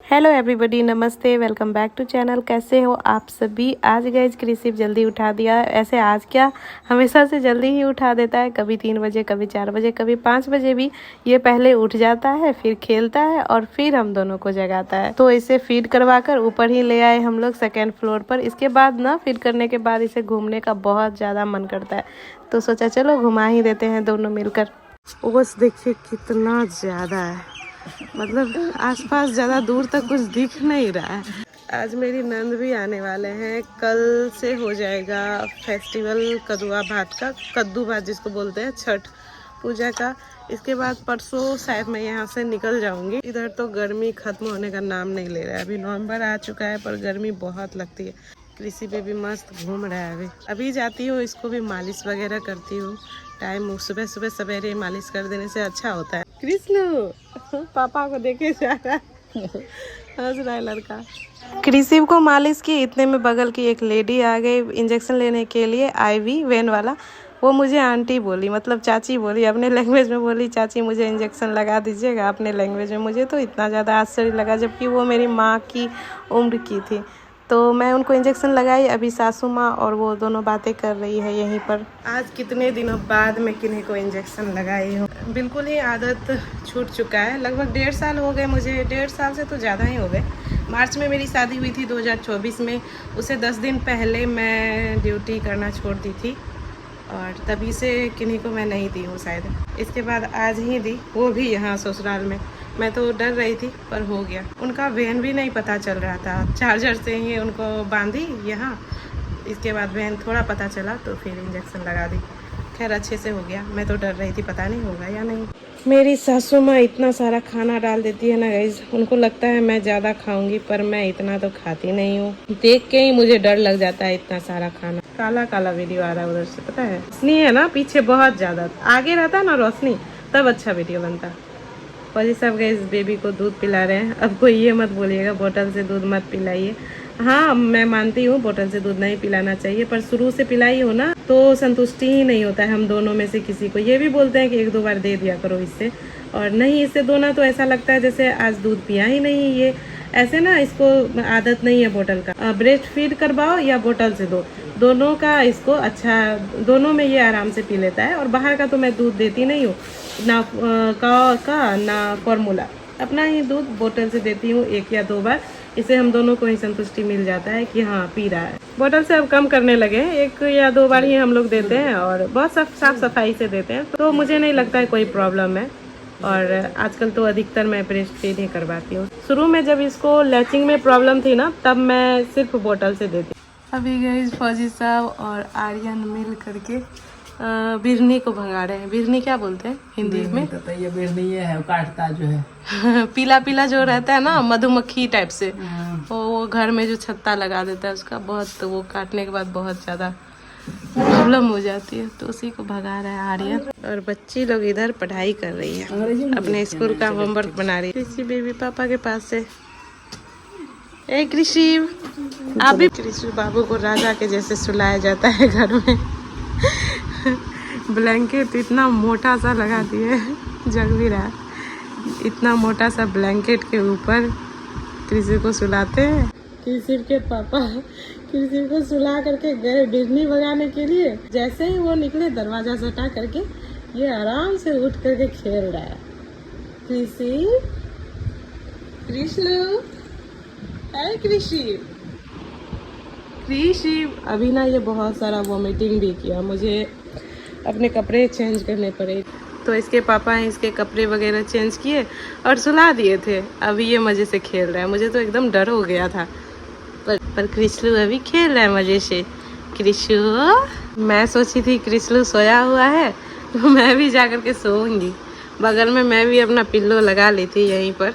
Hello everybody, नमस्ते, welcome back to channel. कैसे हो आप सभी। आज गए क्रिसिप जल्दी उठा दिया। ऐसे आज क्या, हमेशा से जल्दी ही उठा देता है। कभी 3 बजे, कभी 4 बजे, कभी 5 बजे भी ये पहले उठ जाता है, फिर खेलता है और फिर हम दोनों को जगाता है। तो इसे फीड करवा कर ऊपर ही ले आए हम लोग सेकेंड फ्लोर पर। इसके बाद ना फीड करने के बाद इसे घूमने का बहुत ज़्यादा मन करता है, तो सोचा चलो घुमा ही देते हैं दोनों मिलकर। ओस देखिए कितना ज़्यादा है, मतलब आसपास ज़्यादा दूर तक कुछ दिख नहीं रहा है। आज मेरी नंद भी आने वाले हैं। कल से हो जाएगा फेस्टिवल कद्दुआ भात का, कद्दू भात जिसको बोलते हैं, छठ पूजा का। इसके बाद परसों शायद मैं यहाँ से निकल जाऊंगी। इधर तो गर्मी खत्म होने का नाम नहीं ले रहा है। अभी नवंबर आ चुका है पर गर्मी बहुत लगती है। कृषि पे भी मस्त घूम रहा है। अभी जाती हूँ, इसको भी मालिश वगैरह करती हूँ। टाइम सुबह सुबह सवेरे मालिश कर देने से अच्छा होता है। कृष्ण पापा को देखे जा रहा है, हंस रहा है लड़का। कृषि को मालिश की, इतने में बगल की एक लेडी आ गई इंजेक्शन लेने के लिए, आईवी वेन वाला। वो मुझे आंटी बोली, मतलब चाची बोली, अपने लैंग्वेज में बोली, चाची मुझे इंजेक्शन लगा दीजिएगा अपने लैंग्वेज में। मुझे तो इतना ज़्यादा आश्चर्य लगा, जबकि वो मेरी माँ की उम्र की थी। तो मैं उनको इंजेक्शन लगाई। अभी सासू माँ और वो दोनों बातें कर रही है यहीं पर। आज कितने दिनों बाद मैं किन्हीं को इंजेक्शन लगाई हूँ। बिल्कुल ही आदत छूट चुका है। लगभग 1.5 साल हो गए मुझे, 1.5 साल से तो ज़्यादा ही हो गए। मार्च में मेरी शादी हुई थी 2024 में। उससे 10 दिन पहले मैं ड्यूटी करना छोड़ दी थी और तभी से किन्हीं को मैं नहीं दी हूँ शायद। इसके बाद आज ही दी, वो भी यहाँ ससुराल में। मैं तो डर रही थी पर हो गया। उनका वेन भी नहीं पता चल रहा था, चार्जर से ही उनको बांधी यहाँ। इसके बाद वेन थोड़ा पता चला तो फिर इंजेक्शन लगा दी। खैर अच्छे से हो गया। मैं तो डर रही थी पता नहीं होगा या नहीं। मेरी सासू माँ इतना सारा खाना डाल देती है ना गाइस, उनको लगता है मैं ज़्यादा खाऊंगी पर मैं इतना तो खाती नहीं हूँ। देख के ही मुझे डर लग जाता है इतना सारा खाना। काला काला वीडियो आ रहा है उधर से, पता है। रोशनी है ना पीछे बहुत ज़्यादा, आगे रहता ना रोशनी तब अच्छा वीडियो बनता। फौजी साहब गए इस बेबी को दूध पिला रहे हैं। अब कोई ये मत बोलिएगा बोतल से दूध मत पिलाइए। हाँ मैं मानती हूँ बोतल से दूध नहीं पिलाना चाहिए, पर शुरू से पिलाई हो ना तो संतुष्टि ही नहीं होता है हम दोनों में से किसी को। ये भी बोलते हैं कि 1-2 बार दे दिया करो इससे, और नहीं इससे दो ना तो ऐसा लगता है जैसे आज दूध पिया ही नहीं। ये ऐसे ना, इसको आदत नहीं है बोतल का। ब्रेस्ट फीड करवाओ या बोतल से दो, दोनों का इसको अच्छा, दोनों में ये आराम से पी लेता है। और बाहर का तो मैं दूध देती नहीं हूँ ना, का ना फॉर्मूला। अपना ही दूध बोतल से देती हूँ 1 या 2 बार। इसे हम दोनों को ही संतुष्टि मिल जाता है कि हाँ पी रहा है। बोतल से अब कम करने लगे हैं, 1 या 2 बार ही हम लोग देते हैं और बहुत साफ सफाई से देते हैं। तो मुझे नहीं लगता है कोई प्रॉब्लम है। और आजकल तो अधिकतर मैं ब्रेस्ट फीड ही करवाती हूँ। शुरू में जब इसको लैचिंग में प्रॉब्लम थी ना, तब मैं सिर्फ बोतल से देती। अभी गए फौजी साहब और आर्यन मिल करके बिरनी को भगा रहे हैं। बिरनी क्या बोलते हैं हिंदी में? तो ये बिरनी है, काटता जो है पीला पीला जो रहता है ना, मधुमक्खी टाइप से, वो घर में जो छत्ता लगा देता है उसका, बहुत तो वो काटने के बाद बहुत ज़्यादा प्रॉब्लम हो जाती है, तो उसी को भगा रहा है आर्यन। और बच्ची लोग इधर पढ़ाई कर रही है, अपने स्कूल का होमवर्क बना रही है। कृषि बेबी पापा के पास से। ए कृषि, आप भी। कृषि बाबू को राजा के जैसे सुलाया जाता है घर में। ब्लैंकेट इतना मोटा सा लगा दिए, जग भी रहा है। इतना मोटा सा ब्लैंकेट के ऊपर कृषि को सुलाते हैं। कृषि के पापा कृषि को सुला करके गए बिजली भगाने के लिए। जैसे ही वो निकले दरवाजा सटा करके, ये आराम से उठ करके खेल रहा है। कृषि, कृष्ण, है कृषि, कृषि। अभी ना ये बहुत सारा वॉमिटिंग भी किया, मुझे अपने कपड़े चेंज करने पड़े, तो इसके पापा हैं इसके कपड़े वगैरह चेंज किए और सुला दिए थे। अभी ये मज़े से खेल रहा है। मुझे तो एकदम डर हो गया था, पर कृष्णु अभी खेल रहा है मज़े से। कृष्णु, मैं सोची थी कृष्णु सोया हुआ है तो मैं भी जा कर के सोऊंगी। बगल में मैं भी अपना पिल्लो लगा ली थी यहीं पर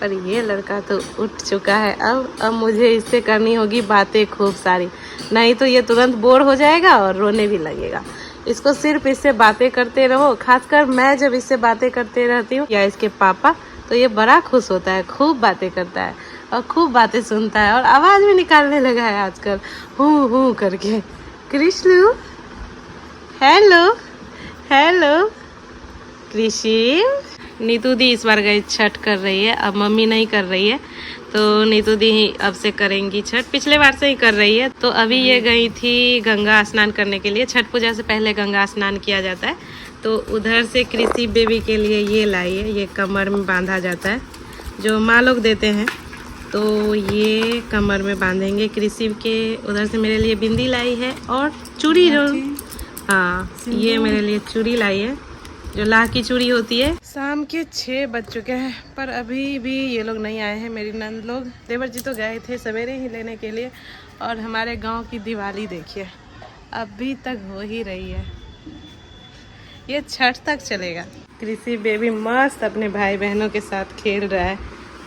ये लड़का तो उठ चुका है। अब मुझे इससे करनी होगी बातें खूब सारी, नहीं तो ये तुरंत बोर हो जाएगा और रोने भी लगेगा। इसको सिर्फ इससे बातें करते रहो, खासकर मैं जब इससे बातें करते रहती हूँ या इसके पापा, तो ये बड़ा खुश होता है, खूब बातें करता है और खूब बातें सुनता है और आवाज़ भी निकालने लगा है आजकल, हूँ हूँ करके। कृष्णु, हेलो हेलो। कृषि, नीतू दी इस बार गई छठ कर रही है, अब मम्मी नहीं कर रही है तो नीतू दी ही अब से करेंगी छठ। पिछले बार से ही कर रही है। तो अभी ये गई थी गंगा स्नान करने के लिए। छठ पूजा से पहले गंगा स्नान किया जाता है। तो उधर से कृषि बेबी के लिए ये लाई है, ये कमर में बांधा जाता है जो माँ लोग देते हैं। तो ये कमर में बांधेंगे कृषि के। उधर से मेरे लिए बिंदी लाई है और चूड़ी। हाँ, ये मेरे लिए चूड़ी लाई है जो लाह की चूड़ी होती है। शाम के 6 बज चुके हैं पर अभी भी ये लोग नहीं आए हैं, मेरी नंद लोग। देवर जी तो गए थे सवेरे ही लेने के लिए। और हमारे गांव की दिवाली देखिए अभी तक हो ही रही है, ये छठ तक चलेगा। कृषि बेबी मस्त अपने भाई बहनों के साथ खेल रहा है।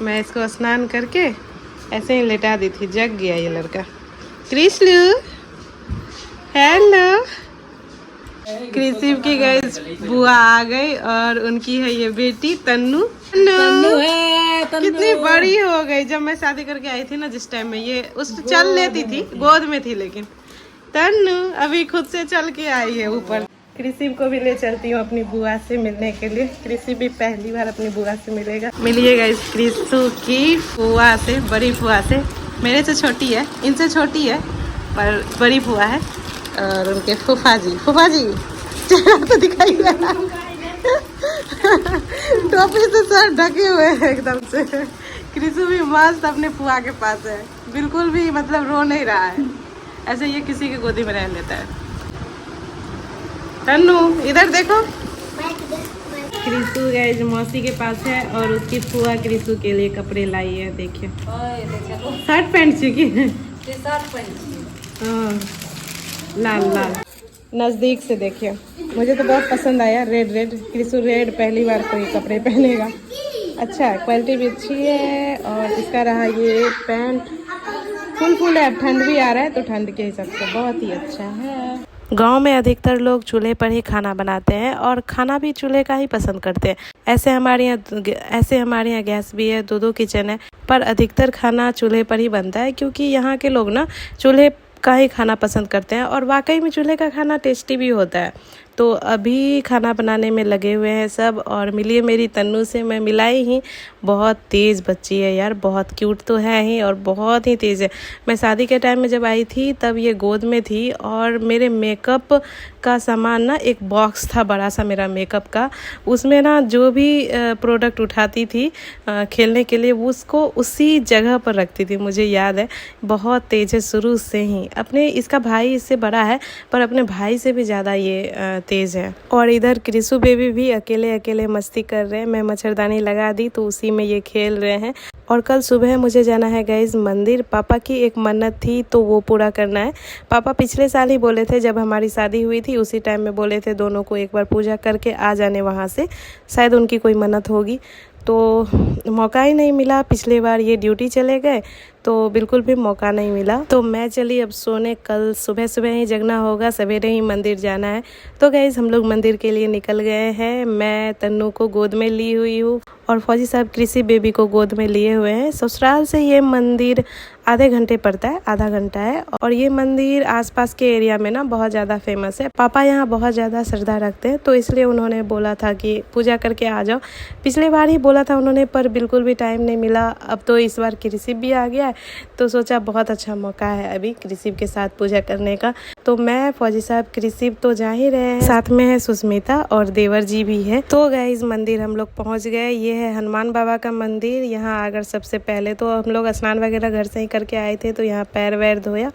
मैं इसको स्नान करके ऐसे ही लेटा दी थी, जग गया ये लड़का। कृष्णु हेलो। कृषि की गई बुआ आ गई और उनकी है ये बेटी तन्नू। तन्नू है, कितनी बड़ी हो गई। जब मैं शादी करके आई थी ना जिस टाइम में ये उस चल लेती थी, गोद में थी, लेकिन तन्नू अभी खुद से चल के आई है ऊपर। कृषि को भी ले चलती हूँ अपनी बुआ से मिलने के लिए। कृषि भी पहली बार अपनी बुआ से मिलेगा। मिलिएगा इस कृषि की बुआ से, बड़ी बुआ से। मेरे से छोटी है, इनसे छोटी है पर बड़ी बुआ है। और उनके फूफा जी चेहरा तो दिखाई दे रहा टोपी से सर ढके हुए हैं एकदम से। कृषि भी मस्त अपने फुआ के पास है, बिल्कुल भी मतलब रो नहीं रहा है, ऐसे ये किसी की गोदी में रह लेता है। तन्नू इधर देखो। कृषि गाइस मौसी के पास है और उसकी फुआ कृषि के लिए कपड़े लाई है। देखिए शर्ट पैंट चाहिए, हाँ लाल लाल। नज़दीक से देखिए, मुझे तो बहुत पसंद आया रेड। कृषि रेड पहली बार कोई कपड़े पहनेगा। अच्छा क्वालिटी भी अच्छी है। और इसका रहा ये पैंट फुल है। ठंड भी आ रहा है तो ठंड के हिसाब से बहुत ही अच्छा है। गांव में अधिकतर लोग चूल्हे पर ही खाना बनाते हैं और खाना भी चूल्हे का ही पसंद करते हैं। ऐसे हमारे यहाँ गैस भी है, 2 किचन है, पर अधिकतर खाना चूल्हे पर ही बनता है क्योंकि यहाँ के लोग ना चूल्हे का ही खाना पसंद करते हैं। और वाकई में चूल्हे का खाना टेस्टी भी होता है। तो अभी खाना बनाने में लगे हुए हैं सब। और मिलिए मेरी तन्नू से, मैं मिलाई ही। बहुत तेज़ बच्ची है यार, बहुत क्यूट तो है ही और बहुत ही तेज़ है। मैं शादी के टाइम में जब आई थी तब ये गोद में थी और मेरे मेकअप का सामान ना, एक बॉक्स था बड़ा सा मेरा मेकअप का, उसमें ना जो भी प्रोडक्ट उठाती थी खेलने के लिए वो उसको उसी जगह पर रखती थी। मुझे याद है, बहुत तेज़ है शुरू से ही। अपने इसका भाई इससे बड़ा है पर अपने भाई से भी ज़्यादा ये तेज़ है। और इधर कृषि बेबी भी अकेले मस्ती कर रहे हैं। मैं मच्छरदानी लगा दी तो उसी में ये खेल रहे हैं। और कल सुबह मुझे जाना है गाइस मंदिर। पापा की एक मन्नत थी तो वो पूरा करना है। पापा पिछले साल ही बोले थे, जब हमारी शादी हुई थी उसी टाइम में बोले थे दोनों को एक बार पूजा करके आ जाने वहाँ से, शायद उनकी कोई मन्नत होगी। तो मौका ही नहीं मिला। पिछले बार ये ड्यूटी चले गए तो बिल्कुल भी मौका नहीं मिला। तो मैं चली अब सोने, कल सुबह ही जगना होगा, सवेरे ही मंदिर जाना है। तो गाइस हम लोग मंदिर के लिए निकल गए हैं। मैं तन्नू को गोद में ली हुई हूँ और फौजी साहब कृषि बेबी को गोद में लिए हुए हैं। ससुराल से ये मंदिर आधे घंटे पड़ता है, आधा घंटा है। और ये मंदिर आसपास के एरिया में ना बहुत ज़्यादा फेमस है। पापा यहाँ बहुत ज़्यादा श्रद्धा रखते हैं तो इसलिए उन्होंने बोला था कि पूजा करके आ जाओ। पिछले बार ही बोला था उन्होंने पर बिल्कुल भी टाइम नहीं मिला। अब तो इस बार कृषि भी आ गया है तो सोचा बहुत अच्छा मौका है अभी कृषि के साथ पूजा करने का। तो मैं, फौजी साहब, कृषि तो जा ही रहे हैं, साथ में है सुस्मिता और देवर जी भी है। तो गाइस मंदिर हम लोग पहुँच गए। ये है हनुमान बाबा का मंदिर। यहाँ आकर सबसे पहले तो हम लोग स्नान वगैरह घर से ही करके आए थे तो यहाँ पैर वैर धोया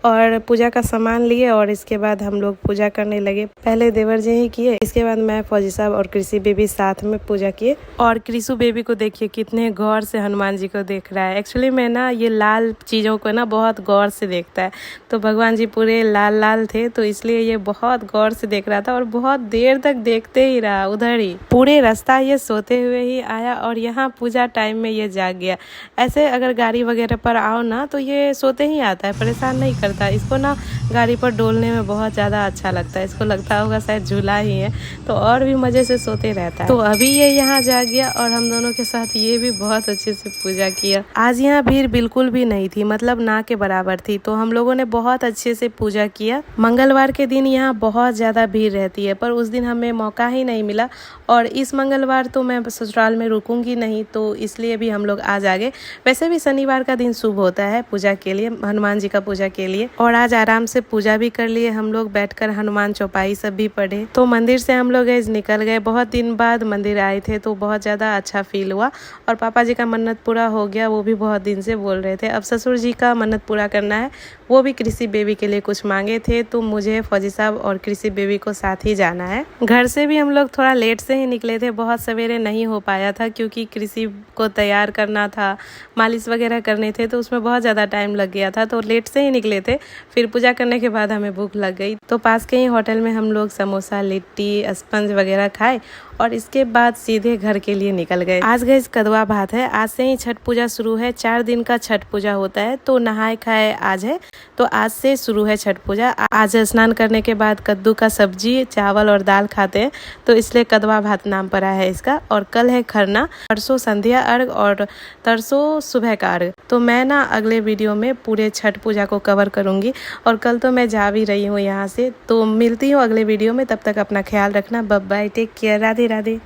और पूजा का सामान लिए और इसके बाद हम लोग पूजा करने लगे। पहले देवर जी ही किए, इसके बाद मैं, फौजी साहब और कृषि बेबी साथ में पूजा किए। और कृषि बेबी को देखिए कितने गौर से हनुमान जी को देख रहा है। एक्चुअली मैं ना ये लाल चीज़ों को ना बहुत गौर से देखता है तो भगवान जी पूरे लाल लाल थे तो इसलिए ये बहुत गौर से देख रहा था और बहुत देर तक देखते ही रहा। उधर ही पूरे रास्ता ये सोते हुए ही आया और यहाँ पूजा टाइम में ये जाग गया। ऐसे अगर गाड़ी वगैरह पर आओ ना तो ये सोते ही आता है, परेशान नहीं करता। इसको ना गाड़ी पर डोलने में बहुत ज़्यादा अच्छा लगता है। इसको लगता होगा शायद झूला ही है तो और भी मज़े से सोते रहता है। तो अभी ये यहाँ जाग गया और हम दोनों के साथ ये भी बहुत अच्छे से पूजा किया। आज यहाँ भीड़ बिल्कुल बिल्कुल भी नहीं थी, मतलब ना के बराबर थी। तो हम लोगों ने बहुत अच्छे से पूजा किया। मंगलवार के दिन यहाँ बहुत ज़्यादा भीड़ रहती है, पर उस दिन हमें मौका ही नहीं मिला और इस मंगलवार तो मैं ससुराल में रुकूंगी नहीं, तो इसलिए भी हम लोग आज आ गए। वैसे भी शनिवार का दिन शुभ होता है पूजा के लिए, हनुमान जी का पूजा के लिए। और आज आराम से पूजा भी कर लिए हम लोग, बैठकर हनुमान चौपाई सब भी पढ़े। तो मंदिर से हम लोग निकल गए। बहुत दिन बाद मंदिर आए थे तो बहुत ज़्यादा अच्छा फील हुआ। और पापा जी का मन्नत पूरा हो गया, वो भी बहुत दिन से बोल रहे थे। अब ससुर जी का मन्नत पूरा करना है, वो भी कृषि बेबी के लिए कुछ मांगे थे, तो मुझे फौजी साहब और कृषि बेबी को साथ ही जाना है। घर से भी हम लोग थोड़ा लेट से ही निकले थे, बहुत सवेरे नहीं हो पाया था क्योंकि कृषि को तैयार करना था, मालिश वगैरह करने थे, तो उसमें बहुत ज़्यादा टाइम लग गया था, तो लेट से ही निकले थे। फिर पूजा करने के बाद हमें भूख लग गई, तो पास के ही होटल में हम लोग समोसा, लिट्टी, स्पंज वगैरह खाए और इसके बाद सीधे घर के लिए निकल गए। आज गए कदवा भात है, आज से ही छठ पूजा शुरू है। 4 दिन का छठ पूजा होता है, तो नहाए खाए आज है, तो आज से शुरू है छठ पूजा। आज स्नान करने के बाद कद्दू का सब्जी, चावल और दाल खाते हैं, तो इसलिए कदवा भात नाम पड़ा है इसका। और कल है खरना, परसों संध्या अर्घ और तरसों सुबह का अर्घ। तो मैं ना अगले वीडियो में पूरे छठ पूजा को कवर करूंगी। और कल तो मैं जा भी रही हूँ यहाँ से, तो मिलती हूँ अगले वीडियो में। तब तक अपना ख्याल रखना, bye bye, take care, Radhe Radhe.